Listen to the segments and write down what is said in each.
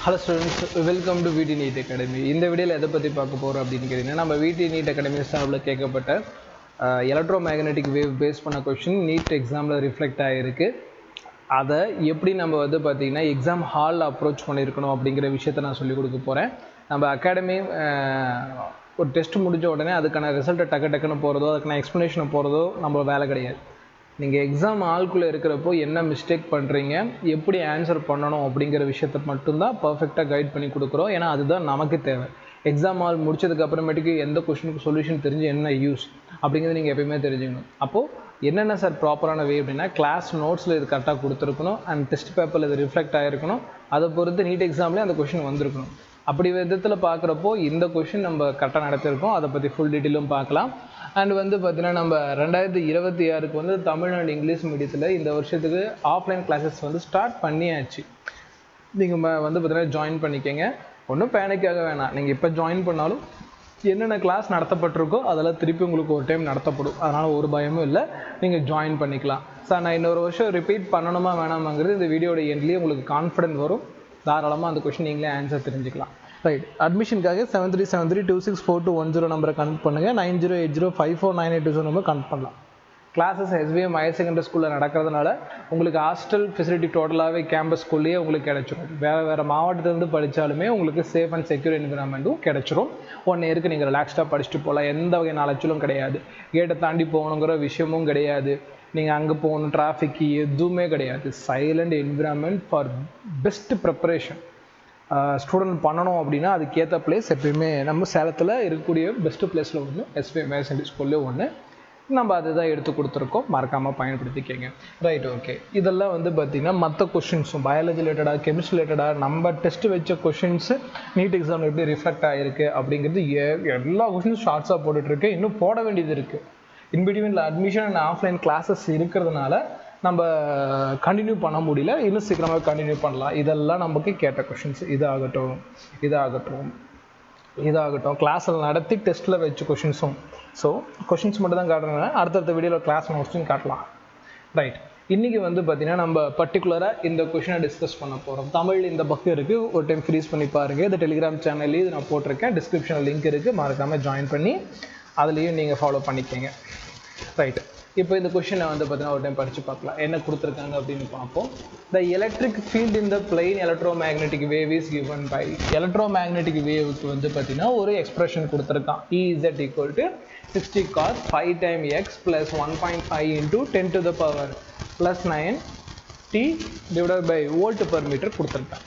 Hello students, welcome to VT NEET Academy. இந்த வீடியோல எதை பத்தி பார்க்க போறோம் அப்படினு கேட்டீங்கன்னா நம்ம VT NEET Academy ஸ்டாஃப்ல கேட்கப்பட்ட எலக்ட்ரோமேக்னெட்டிக் வேவ் பேஸ் பண்ண क्वेश्चन நீட் எக்ஸாம்ல ரிஃப்ளெக்ட் ஆயிருக்கு. அதை எப்படி நம்ம வந்து பாத்தீங்கன்னா எக்ஸாம் ஹால்ல அப்ரோச் பண்ணிருக்கணும் அப்படிங்கிற விஷயத்தை நான் சொல்லி கொடுக்க போறேன். நம்ம அகாடமி ஒரு டெஸ்ட் முடிஞ்ச உடனே அதுக்கான ரிசல்ட்டை டக்குன்னு போறதோ அதுக்கான எக்ஸ்பிளனேஷன் போறதோ நம்ம வேலை கிடையாது. நீங்கள் எக்ஸாம் ஆல்குள்ளே இருக்கிறப்போ என்ன மிஸ்டேக் பண்ணுறீங்க, எப்படி ஆன்சர் பண்ணணும் அப்படிங்கிற விஷயத்தை மட்டும்தான் பர்ஃபெக்டாக கைட் பண்ணி கொடுக்குறோம். ஏன்னா அதுதான் நமக்கு தேவை. எக்ஸாம் ஆல் முடிச்சதுக்கு அப்புறமேட்டுக்கு எந்த கொஷனுக்கு சொல்யூஷன் தெரிஞ்சு என்ன யூஸ் அப்படிங்கிறது நீங்கள் எப்பயுமே தெரிஞ்சுக்கணும். அப்போது என்னென்ன சார் ப்ராப்பரான வே அப்படின்னா கிளாஸ் நோட்ஸில் இது கரெக்டாக கொடுத்துருக்கணும் அண்ட் டெஸ்ட் பேப்பரில் இது ரிஃப்ளெக்ட் ஆகிருக்கணும். அதை பொறுத்து நீட் எக்ஸாம்லேயே அந்த கொஷின் வந்திருக்கணும். அப்படி விதத்தில் பார்க்குறப்போ இந்த கொஷின் நம்ம கரெக்டாக நடத்திருக்கோம். அதை பற்றி ஃபுல் டீட்டெயிலும் பார்க்கலாம். அண்ட் வந்து பார்த்தீங்கன்னா நம்ம 2026 வந்து தமிழ் அண்ட் இங்கிலீஷ் மீடியத்தில் இந்த வருஷத்துக்கு ஆஃப்லைன் கிளாஸஸ் வந்து ஸ்டார்ட் பண்ணியாச்சு. நீங்கள் வந்து பார்த்தீங்கன்னா ஜாயின் பண்ணிக்கங்க. ஒன்றும் பேனிக்காக வேணாம். நீங்கள் இப்போ ஜாயின் பண்ணாலும் என்னென்ன கிளாஸ் நடத்தப்பட்டிருக்கோ அதெல்லாம் திருப்பி உங்களுக்கு ஒரு டைம் நடத்தப்படும். அதனால் ஒரு பயமும் இல்லை, நீங்கள் ஜாயின் பண்ணிக்கலாம். சார் நான் இன்னொரு வருஷம் ரிப்பீட் பண்ணணுமா வேணாமாங்கிறது இந்த வீடியோட எண்ட்லேயே உங்களுக்கு கான்ஃபிடென்ட் வரும். தாராளமாக அந்த கொஷின் நீங்களே ஆன்சர் தெரிஞ்சுக்கலாம். ரைட், அட்மிஷனுக்காக 7373264210 நம்பரை கனெக்ட் பண்ணுங்கள். 9080549820 நம்பர் கனெக்ட் பண்ணலாம். கிளாஸஸ் SBM ஹையர் செகண்டரி ஸ்கூலில் நடக்கிறதுனால உங்களுக்கு ஹாஸ்டல் ஃபெசிலிட்டி டோட்டலாகவே கேம்பஸ் ஸ்கூல்லேயே உங்களுக்கு கிடைச்சிரும். வேறு மாவட்டத்திலேருந்து படித்தாலுமே உங்களுக்கு சேஃப் அண்ட் செக்யூர் என்விரான்மெண்ட்டும் கிடைச்சிரும். 1 இயருக்கு நீங்கள் ரிலாக்ஸ்டாக படிச்சுட்டு போகலாம். எந்த வகையான அலைச்சலும் கிடையாது. கேட்டை தாண்டி போகணுங்கிற விஷயமும் கிடையாது. நீங்கள் அங்கே போகணும், டிராஃபிக்கு எதுவுமே கிடையாது. Silent environment for best preparation student பண்ணணும் அப்படின்னா அதுக்கேற்ற பிளேஸ் எப்பயுமே நம்ம சேலத்தில் இருக்கக்கூடிய பெஸ்ட்டு பிளேஸில் ஒன்று SBM ஹையர் செகண்டரி ஸ்கூல்லே ஒன்று. நம்ம அதுதான் எடுத்து கொடுத்துருக்கோம். மறக்காமல் பயன்படுத்திக்கங்க. Right, okay. இதெல்லாம் வந்து பார்த்திங்கன்னா மற்ற கொஷின்ஸும் பயாலஜி ரிலேட்டடாக, கெமிஸ்ட்ரி ரிலேட்டடாக நம்ம டெஸ்ட்டு வச்ச கொஷின்ஸு நீட் எக்ஸாம் எப்படி ரிஃப்ளெக்ட் ஆகிருக்கு அப்படிங்கிறது எல்லா கொஷின்ஸும் ஷார்ட்ஸாக போட்டுட்ருக்கு. இன்னும் போட வேண்டியது இருக்குது. இன்பிட்வீனில் அட்மிஷன் அண்ட் ஆஃப்லைன் கிளாஸஸ் இருக்கிறதுனால நம்ம கண்டினியூ பண்ண முடியல. இன்னும் சீக்கிரமாக கண்டினியூ பண்ணலாம். இதெல்லாம் நமக்கு கேட்ட கொஷின்ஸ். இதாகட்டும் கிளாஸில் நடத்தி டெஸ்ட்டில் வச்ச கொஷின்ஸும். ஸோ கொஷின்ஸ் மட்டும் தான் காட்டுறாங்க. அடுத்தடுத்த வீடியோவில் கிளாஸ் நோட்ஸும் காட்டலாம். ரைட், இன்றைக்கி வந்து பார்த்திங்கன்னா நம்ம பர்டிகுலராக இந்த கொஷினை டிஸ்கஸ் பண்ண போகிறோம். தமிழ் இந்த பக்கம் இருக்குது, ஒரு டைம் ஃப்ரீஸ் பண்ணி பாருங்கள். இந்த டெலிகிராம் சேனல்லேயும் இது நான் போட்டிருக்கேன். டிஸ்கிரிப்ஷனில் லிங்க் இருக்குது, மறக்காமல் ஜாயின் பண்ணி அதுலேயும் நீங்கள் ஃபாலோ பண்ணிக்கங்க. ரைட், இப்போ இந்த கொஷினை வந்து பார்த்தீங்கன்னா ஒரு டைம் படித்து பார்க்கலாம். என்ன கொடுத்துருக்காங்க அப்படின்னு பார்ப்போம். The electric field in the plane electromagnetic wave is given by. Electromagnetic வேவுக்கு வந்து பார்த்தீங்கன்னா ஒரு எக்ஸ்பிரஷன் கொடுத்துருக்கான். EZ = 60 cos 5 times x plus 1.5 into 10 to the power plus 9 t divided by volt per meter கொடுத்துருக்கான்.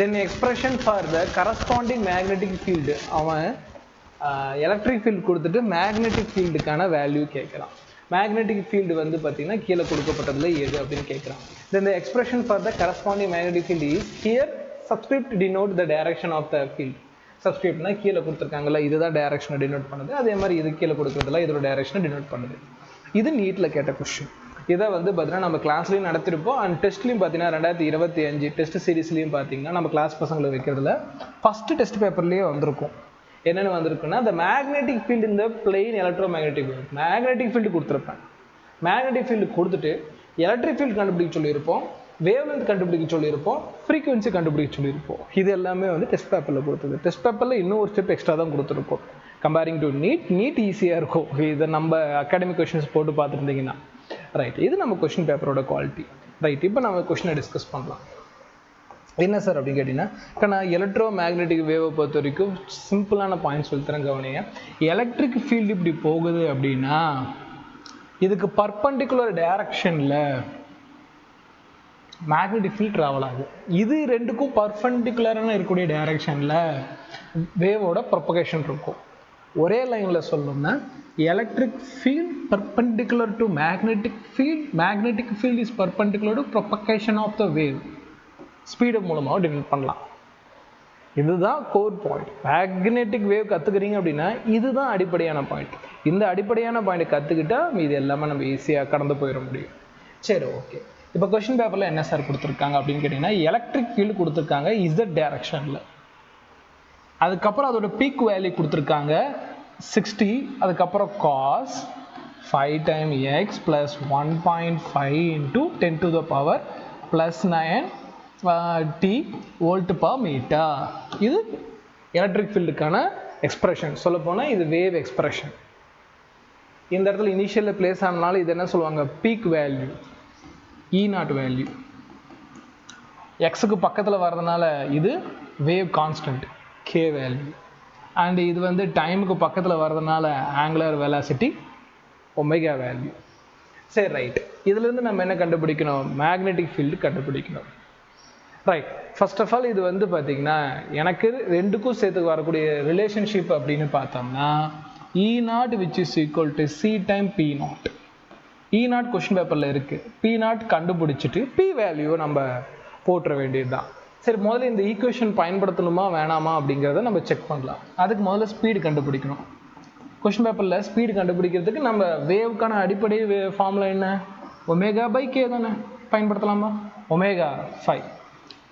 Then expression for the corresponding magnetic field. அவன் electric field கொடுத்துட்டு magnetic ஃபீல்டுக்கான value கேட்குறான். மேக்னெட்டிக் ஃபீல்டு வந்து பார்த்தீங்கன்னா கீழே கொடுக்கப்பட்டதில் எது அப்படின்னு கேட்குறான். Then the expression for the corresponding magnetic field is here subscript denote the direction of the field. சப்ஸ்கிரிப்ட்னா கீழே கொடுத்துருக்காங்கல்ல, இதுதான் டைரக்ஷனை டினோட் பண்ணுது. அதே மாதிரி இது கீழே கொடுக்குறதுல இதோட டைரக்ஷனை டினோட் பண்ணுது. இது நீட்டில் கேட்ட கொஸ்டின். இதை வந்து பார்த்தீங்கன்னா நம்ம கிளாஸ்லையும் நடத்திருப்போம் அண்ட் டெஸ்ட்லையும் பார்த்தீங்கன்னா 2025 டெஸ்ட் சீரீஸ்லையும் பார்த்தீங்கன்னா நம்ம கிளாஸ் பசங்களை வைக்கிறதுல ஃபஸ்ட்டு டெஸ்ட் பேப்பர்லேயே வந்திருக்கும். என்னென்னு வந்திருக்குன்னா the magnetic field in the plane electromagnetic wave. Magnetic field கொடுத்துருப்பேன். மேக்னெட்டிக் ஃபீல்டு கொடுத்துட்டு எலக்ட்ரிக் ஃபீல்டு கண்டுபிடிக்க சொல்லியிருப்போம், வேவ் லென்த் கண்டுபிடிக்க சொல்லியிருப்போம், ஃப்ரீக்வன்சி கண்டுபிடிக்க சொல்லியிருப்போம். இது எல்லாமே வந்து டெஸ்ட் பேப்பரில் கொடுத்தது. டெஸ்ட் பேப்பரில் இன்னும் ஒரு ஸ்டெப் எக்ஸ்ட்ரா தான் கொடுத்துருக்கோம் கம்பேரிங் டு நீட் ஈஸியாக இருக்கும். இதை நம்ம அகாடமிக் கொஷின்ஸ் போட்டு பார்த்துருந்தீங்கன்னா. ரைட், இது நம்ம கொஷின் பேப்பரோட குவாலிட்டி. ரைட், இப்போ நம்ம கொஷினை டிஸ்கஸ் பண்ணலாம். என்ன சார் அப்படின்னு கேட்டிங்கன்னா, நான் எலக்ட்ரோ மேக்னெட்டிக் வேவை பொறுத்த வரைக்கும் சிம்பிளான பாயிண்ட் சொல்லித்தரேன் கவனிங்க. எலக்ட்ரிக் ஃபீல்டு இப்படி போகுது அப்படின்னா இதுக்கு பர்பண்டிகுலர் டைரக்ஷனில் மேக்னெட்டிக் ஃபீல்ட் ட்ராவல் ஆகுது. இது ரெண்டுக்கும் பர்பண்டிகுலரான இருக்கக்கூடிய டைரக்ஷனில் வேவோட ப்ரொபகேஷன் இருக்கும். ஒரே லைனில் சொல்லணும்னா electric field perpendicular to magnetic field, magnetic field is perpendicular to propagation of the wave. Speed மூலமாக டினோட் பண்ணலாம். இதுதான் கோர் பாயிண்ட். மேக்னெட்டிக் வேவ் கற்றுக்கிறீங்க அப்படின்னா இதுதான் அடிப்படையான பாயிண்ட். இந்த அடிப்படையான பாயிண்ட் கற்றுக்கிட்டா இது எல்லாமே நம்ம ஈஸியாக கடந்து போயிட முடியும். சரி, ஓகே. இப்போ கொஷின் பேப்பரில் என்ன சார் கொடுத்துருக்காங்க அப்படின்னு கேட்டிங்கன்னா எலக்ட்ரிக் ஃபீல்டு கொடுத்துருக்காங்க Z டைரக்ஷனில். அதுக்கப்புறம் அதோட பீக் வேல்யூ கொடுத்துருக்காங்க 60. அதுக்கப்புறம் cos 5 times x plus 1.5 into 10 to the power plus 9 T volt per metre. இது எலக்ட்ரிக் ஃபீல்டுக்கான எக்ஸ்பிரஷன். சொல்ல போனால் இது வேவ் எக்ஸ்பிரஷன். இந்த இடத்துல இனிஷியலில் பிளேஸ் ஆனாலும் இது என்ன சொல்லுவாங்க, பீக் வேல்யூ, E0 வேல்யூ. எக்ஸுக்கு பக்கத்தில் வர்றதுனால இது wave constant K value. And இது வந்து டைமுக்கு பக்கத்தில் வர்றதுனால ஆங்குலர் வெலாசிட்டி ஒமேகா வேல்யூ. சரி, ரைட். இதுலேருந்து நம்ம என்ன கண்டுபிடிக்கணும், மேக்னெட்டிக் ஃபீல்டு கண்டுபிடிக்கணும். ரைட். ஃபர்ஸ்ட் ஆஃப் ஆல் இது வந்து பார்த்தீங்கன்னா எனக்கு ரெண்டுக்கும் சேர்த்து வரக்கூடிய ரிலேஷன்ஷிப் அப்படின்னு பார்த்தோம்னா E0 which is equal to C time P0. E0 question பேப்பரில் இருக்குது. P0 கண்டுபிடிச்சிட்டு P வேல்யூவை நம்ம போட்டுற வேண்டியது தான். சரி, முதல்ல இந்த ஈக்குவேஷன் பயன்படுத்தணுமா வேணாமா அப்படிங்கிறத நம்ம செக் பண்ணலாம். அதுக்கு முதல்ல ஸ்பீடு கண்டுபிடிக்கணும். கொஸ்டின் பேப்பரில் ஸ்பீடு கண்டுபிடிக்கிறதுக்கு நம்ம வேவுக்கான அடிப்படை ஃபார்முலா என்ன, ஒமேகா பை கே தானே. பயன்படுத்தலாமா? ஒமேகா 5,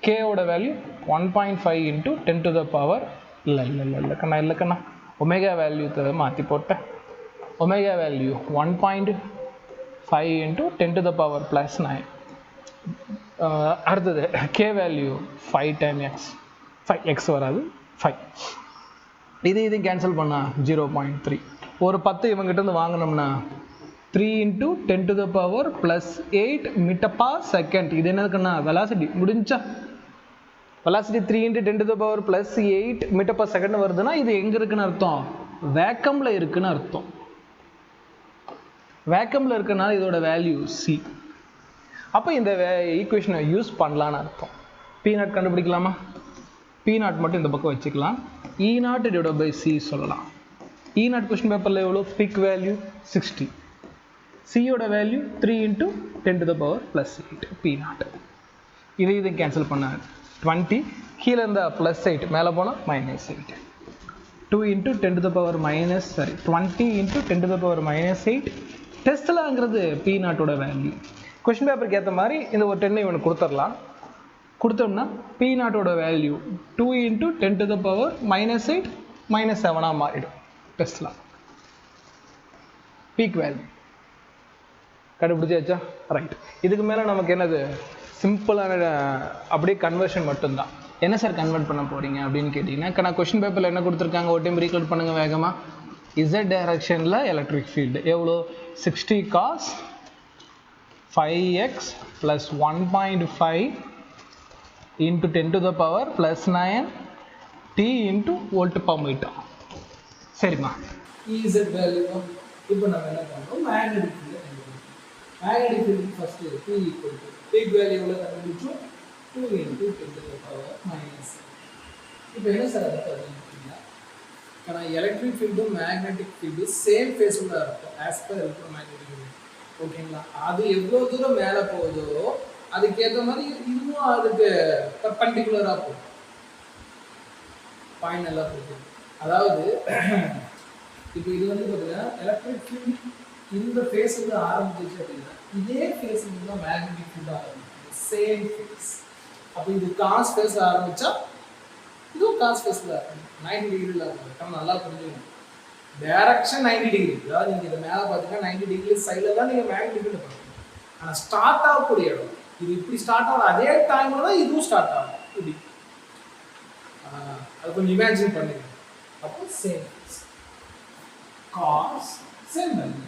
கேவோட value 1.5 into 10 to the power இல்லை கண்ணா ஒமேகா வேல்யூ மாற்றி போட்டேன். Omega value 1.5 into 10 to the power + 9. அடுத்தது K value 5 time X. 5 X வராது, 5. இதையும் கேன்சல் பண்ணால் 0.3. ஒரு 10 இவங்ககிட்ட வாங்கினோம்னா 3 into 10 to the power +8 metre per second. இது என்னதுக்குன்னா வெலாசிட்டி. முடிஞ்சா velocity 3 into 10 to the power +8 metre per second வருதுன்னா இது எங்கே இருக்குன்னு அர்த்தம், வேக்கமில் இருக்குன்னு அர்த்தம். வேக்கமில் இருக்குன்னா இதோட வேல்யூ C. அப்போ இந்த ஈக்குவேஷனை யூஸ் பண்ணலான்னு அர்த்தம். P0 கண்டுபிடிக்கலாமா? P0 மட்டும் இந்த பக்கம் வச்சுக்கலாம். E0 / C சொல்லலாம். E0 கொஸ்டின் பேப்பரில் எவ்வளோ, பீக் வேல்யூ 60. சியோட value 3 into 10 to the power +8 P0. இதை கேன்சல் பண்ண 20, கீழே இருந்தால் +8, மேலே போனால் -8. 2 into 10 to the power -20 into 10 to the power -8. டெஸ்ட்லாங்கிறது P0 வேல்யூ. கொஸ்டின் பேப்பருக்கு ஏற்ற மாதிரி இந்த ஒரு 10 இவனுக்கு கொடுத்துடலாம். கொடுத்தோம்னா P0 value 2 into 10 to the power -8 -7 மாறிடும். டெஸ்ட்லா பீக் வேல்யூ கண்டுபிடிச்சாச்சா? ரைட். இதுக்கு மேலே நமக்கு என்னது, சிம்பிளான அப்படியே கன்வர்ஷன் மட்டும்தான். என்ன சார் கன்வெர்ட் பண்ண போகிறீங்க அப்படின்னு கேட்டிங்கன்னா, நான் கொஸ்டின் பேப்பரில் என்ன கொடுத்துருக்காங்க ஒரு டைம் ரீகால் பண்ணுங்கள் வேகமாக. Z டைரக்ஷனில் எலக்ட்ரிக் ஃபீல்டு எவ்வளோ, 60 cos 5x + 1.5 into 10 to the power +9 T into volt per metre. சரிம்மா, EZ வேல்யூ. இப்போ நம்ம என்ன பண்ணுறோம், மேக்னெட்டிக் ஃபீல்டு கண்டுபிடிச்சோம். Magnetic field first P equal to peak value எவ்வளோ கண்டுபிடிச்சோம், 2 இன்ட்டு 10 to the power -. இப்போ என்ன சார் அது பார்த்தீங்கன்னா, ஆனால் எலக்ட்ரிக் ஃபீல்டும் மேக்னெட்டிக் ஃபீல்டு சேம் ஃபேஸில் தான் இருக்கும் ஆஸ் பர் எலக்ட்ரோமேக்னெட்டிக் ஃபீல்டு. ஓகேங்களா? அது எவ்வளோ தூரம் மேலே போகுதோ அதுக்கேற்ற மாதிரி இதுவும் அதுக்கு பர்பெண்டிகுலராக போகும். பாயிண்ட் நல்லா போகும். அதாவது இப்போ இது வந்து பார்த்தீங்கன்னா எலக்ட்ரிக் ஃபீல்டு இந்த ஃபேஸில் ஆரம்பிச்சிச்சு அப்படின்னா இதே ஃபேஸில் தான் மேக்னெட்டிக் ஃபீல்டு ஆரம்பிக்கும். Same phase. அப்போ இது காஸ் ஃபேஸில் ஆரம்பித்தா இதுவும் காஸ் ஃபேஸில் 90 டிகிரியில் இருக்கும். நல்லா புரிஞ்சுக்கணும். Direction 90 degree. அதாவது நீங்கள் இதை மேலே பார்த்தீங்கன்னா 90 டிகிரி சைடில் தான் நீங்கள் மேக்னெட்டிக் ஃபீல்டு பண்ணுவீங்க. ஆனால் ஸ்டார்ட் ஆகக்கூடிய இடம் இது இப்படி ஸ்டார்ட் ஆகும். அதே டைமில் தான் இதுவும் ஸ்டார்ட் ஆகும். இப்படி அது கொஞ்சம் இமேஜின் பண்ணுங்க. அப்போ same cos same value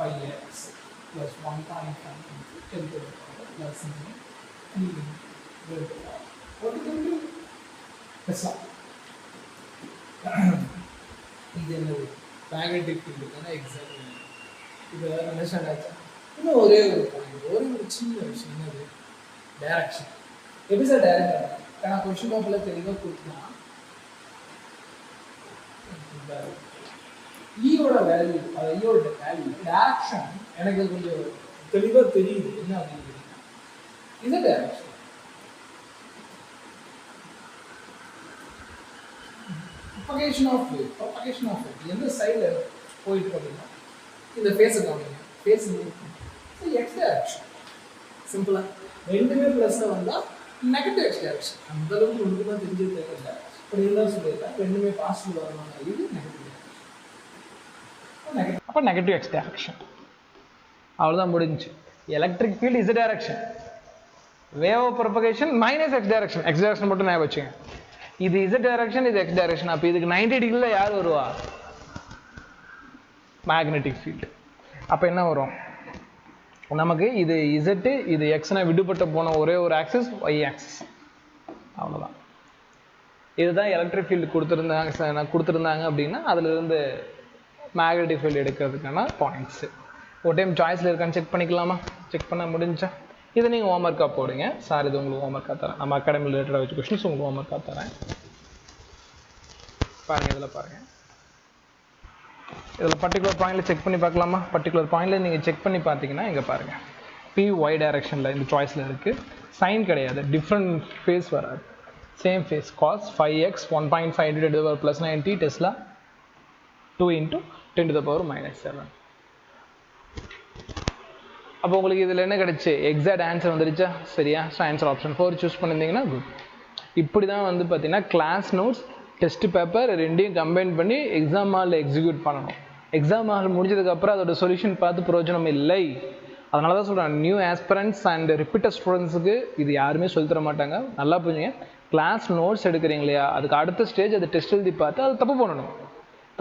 5x + 1.5 × 10 to the power +9 இது என்னது மேக்னெட்டிக் ஃபீல்டுக்கான எக்ஸாம்பிள். இது அண்டர்ஸ்டாண்ட் ஆச்சா? இன்னும் ஒரே ஒரு பாயிண்ட், ஒரே ஒரு சின்ன விஷயம், என்னது டைரக்ஷன். எப்படி சார் டைரக்ட் ஆனால் கொஸ்டின் பேப்பரில் தெளிவாக கொடுக்கலாம். ஈயோட வேல்யூ, அது ஈயோட வேல்யூ டைரக்ஷன் எனக்கு கொஞ்சம் தெளிவாக தெரியுது. என்ன அப்படின்னு கேட்டீங்கன்னா இது டைரக்ஷன். propagation of wave எந்த சைடில் போயிட்டு அப்படின்னா இந்த ஃபேஸை காமிங்க. Phase X direction. சிம்பிளாக ரெண்டுமே ப்ளஸில் வந்தால் நெகட்டிவ் எக்ஸ் டைரக்ஷன். அந்த அளவுக்கு ஒன்று தான் தெரிஞ்சது தேவையில்லை. இப்போ இருந்தாலும் சொல்லியிருக்கேன் ரெண்டுமே பாசிட்டிவ் வரணும். இது நெகட்டிவ். அப்போ நெகட்டிவ் எக்ஸ் டைரக்ஷன். அவ்வளோதான் முடிஞ்சு. Electric field is direction. Wave of propagation minus X direction. X direction மட்டும் ஞாபகம் வச்சுங்க. இது இசட் டைரக்ஷன், இது எக்ஸ் டைரக்ஷன். அப்போ இதுக்கு 90 டிகிரியில் யார் வருவா? Magnetic field. அப்போ என்ன வரும் நமக்கு? இது இசட்டு, இது எக்ஸ்னா விடுபட்ட போன ஒரே ஒரு ஆக்சிஸ் ஒய் ஆக்சிஸ், அவ்வளோதான். இதுதான் எலக்ட்ரிக் ஃபீல்டு கொடுத்துருந்தாங்க அப்படின்னா அதிலிருந்து மேக்னெட்டிக் ஃபீல்டு எடுக்கிறதுக்கான பாயிண்ட்ஸு. ஒரு டைம் சாய்ஸில் இருக்கான்னு செக் பண்ணிக்கலாமா? செக் பண்ண முடிஞ்சா இதை நீங்கள் ஹோம்ஒர்க்காக போடுங்க. சார் இது உங்களுக்கு ஹோம்ஒர்க்காக தரேன். நம்ம அகாடமி ரிலேட்டடாக வச்சு கொஸ்டின்ஸ் உங்களுக்கு ஹோம்ஒர்க்காக தரேன். பாருங்கள், இதில் பாருங்கள். இதில் பர்டிகுலர் பாயிண்டில் செக் பண்ணி பார்க்கலாமா? பர்டிகுலர் பாயிண்டில் நீங்கள் செக் பண்ணி பார்த்தீங்கன்னா இங்கே பாருங்கள், பி ஒய் டைரக்ஷனில் இந்த சாய்ஸில் இருக்குது. சைன் கிடையாது, டிஃப்ரெண்ட் ஃபேஸ் வராது, same phase. Cos 5x 1.5 × 10⁻⁻ +90 tesla 2 × 10⁻⁻7. அப்போ உங்களுக்கு இதில் என்ன கிடைச்சி? எக்ஸாக்ட் ஆன்சர் வந்துருச்சா? சரியா? ஸோ ஆன்சர் ஆப்ஷன் 4 சூஸ் பண்ணியிருந்தீங்கன்னா குட். இப்படி தான் வந்து பார்த்தீங்கன்னா கிளாஸ் நோட்ஸ், டெஸ்ட் பேப்பர் ரெண்டையும் கம்பைன் பண்ணி எக்ஸாம் ஹாலில் எக்ஸிக்யூட் பண்ணணும். எக்ஸாம் ஹால் முடிஞ்சதுக்கப்புறம் அதோட சொல்யூஷன் பார்த்து பிரயோஜனம் இல்லை. அதனால தான் சொல்கிறேன், நியூ ஆஸ்பிரண்ட்ஸ் அண்ட் ரிப்பீட்டர் ஸ்டூடெண்ட்ஸுக்கு இது யாருமே சொல்லித்தர மாட்டாங்க. நல்லா புரிஞ்சுங்க. கிளாஸ் நோட்ஸ் எடுக்கிறீங்க இல்லையா, அதுக்கு அடுத்த ஸ்டேஜ் அதை டெஸ்ட் எழுதி பார்த்து அதை தப்பு பண்ணணும்.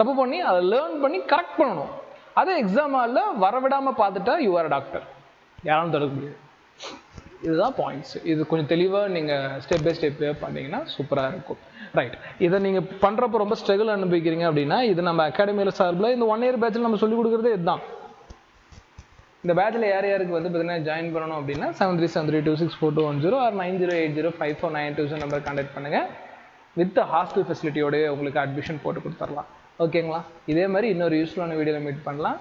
தப்பு பண்ணி அதை லேர்ன் பண்ணி கரெக்ட் பண்ணணும். அதை எக்ஸாம் ஹாலில் வரவிடாமல் பார்த்துட்டா யூ ஆர் டாக்டர், யாரும் தடுக்க முடியாது. இதுதான் பாயிண்ட்ஸ். இது கொஞ்சம் தெளிவாக நீங்கள் ஸ்டெப் பை ஸ்டெப் பண்ணிங்கன்னா சூப்பராக இருக்கும். ரைட். இதை நீங்கள் பண்ணுறப்போ ரொம்ப ஸ்ட்ரகிள் அனுபவிக்கிறீங்க அப்படின்னா இது நம்ம அகாடமியில் சார்பில் இந்த 1 இயர் பேட்சில் நம்ம சொல்லிக் கொடுக்குறதே இதுதான். இந்த பேட்சில் யார் யாருக்கு வந்து பார்த்தீங்கன்னா ஜாயின் பண்ணணும் அப்படின்னா 7373264210 ஆர் 90805492 நம்பர் கான்டாக்ட் பண்ணுங்கள். வித் ஹாஸ்டல் ஃபெசிலிட்டியோடய உங்களுக்கு அட்மிஷன் போட்டு கொடுத்துடலாம். ஓகேங்களா? இதே மாதிரி இன்னொரு யூஸ்ஃபுல்லான வீடியோவில் மீட் பண்ணலாம்.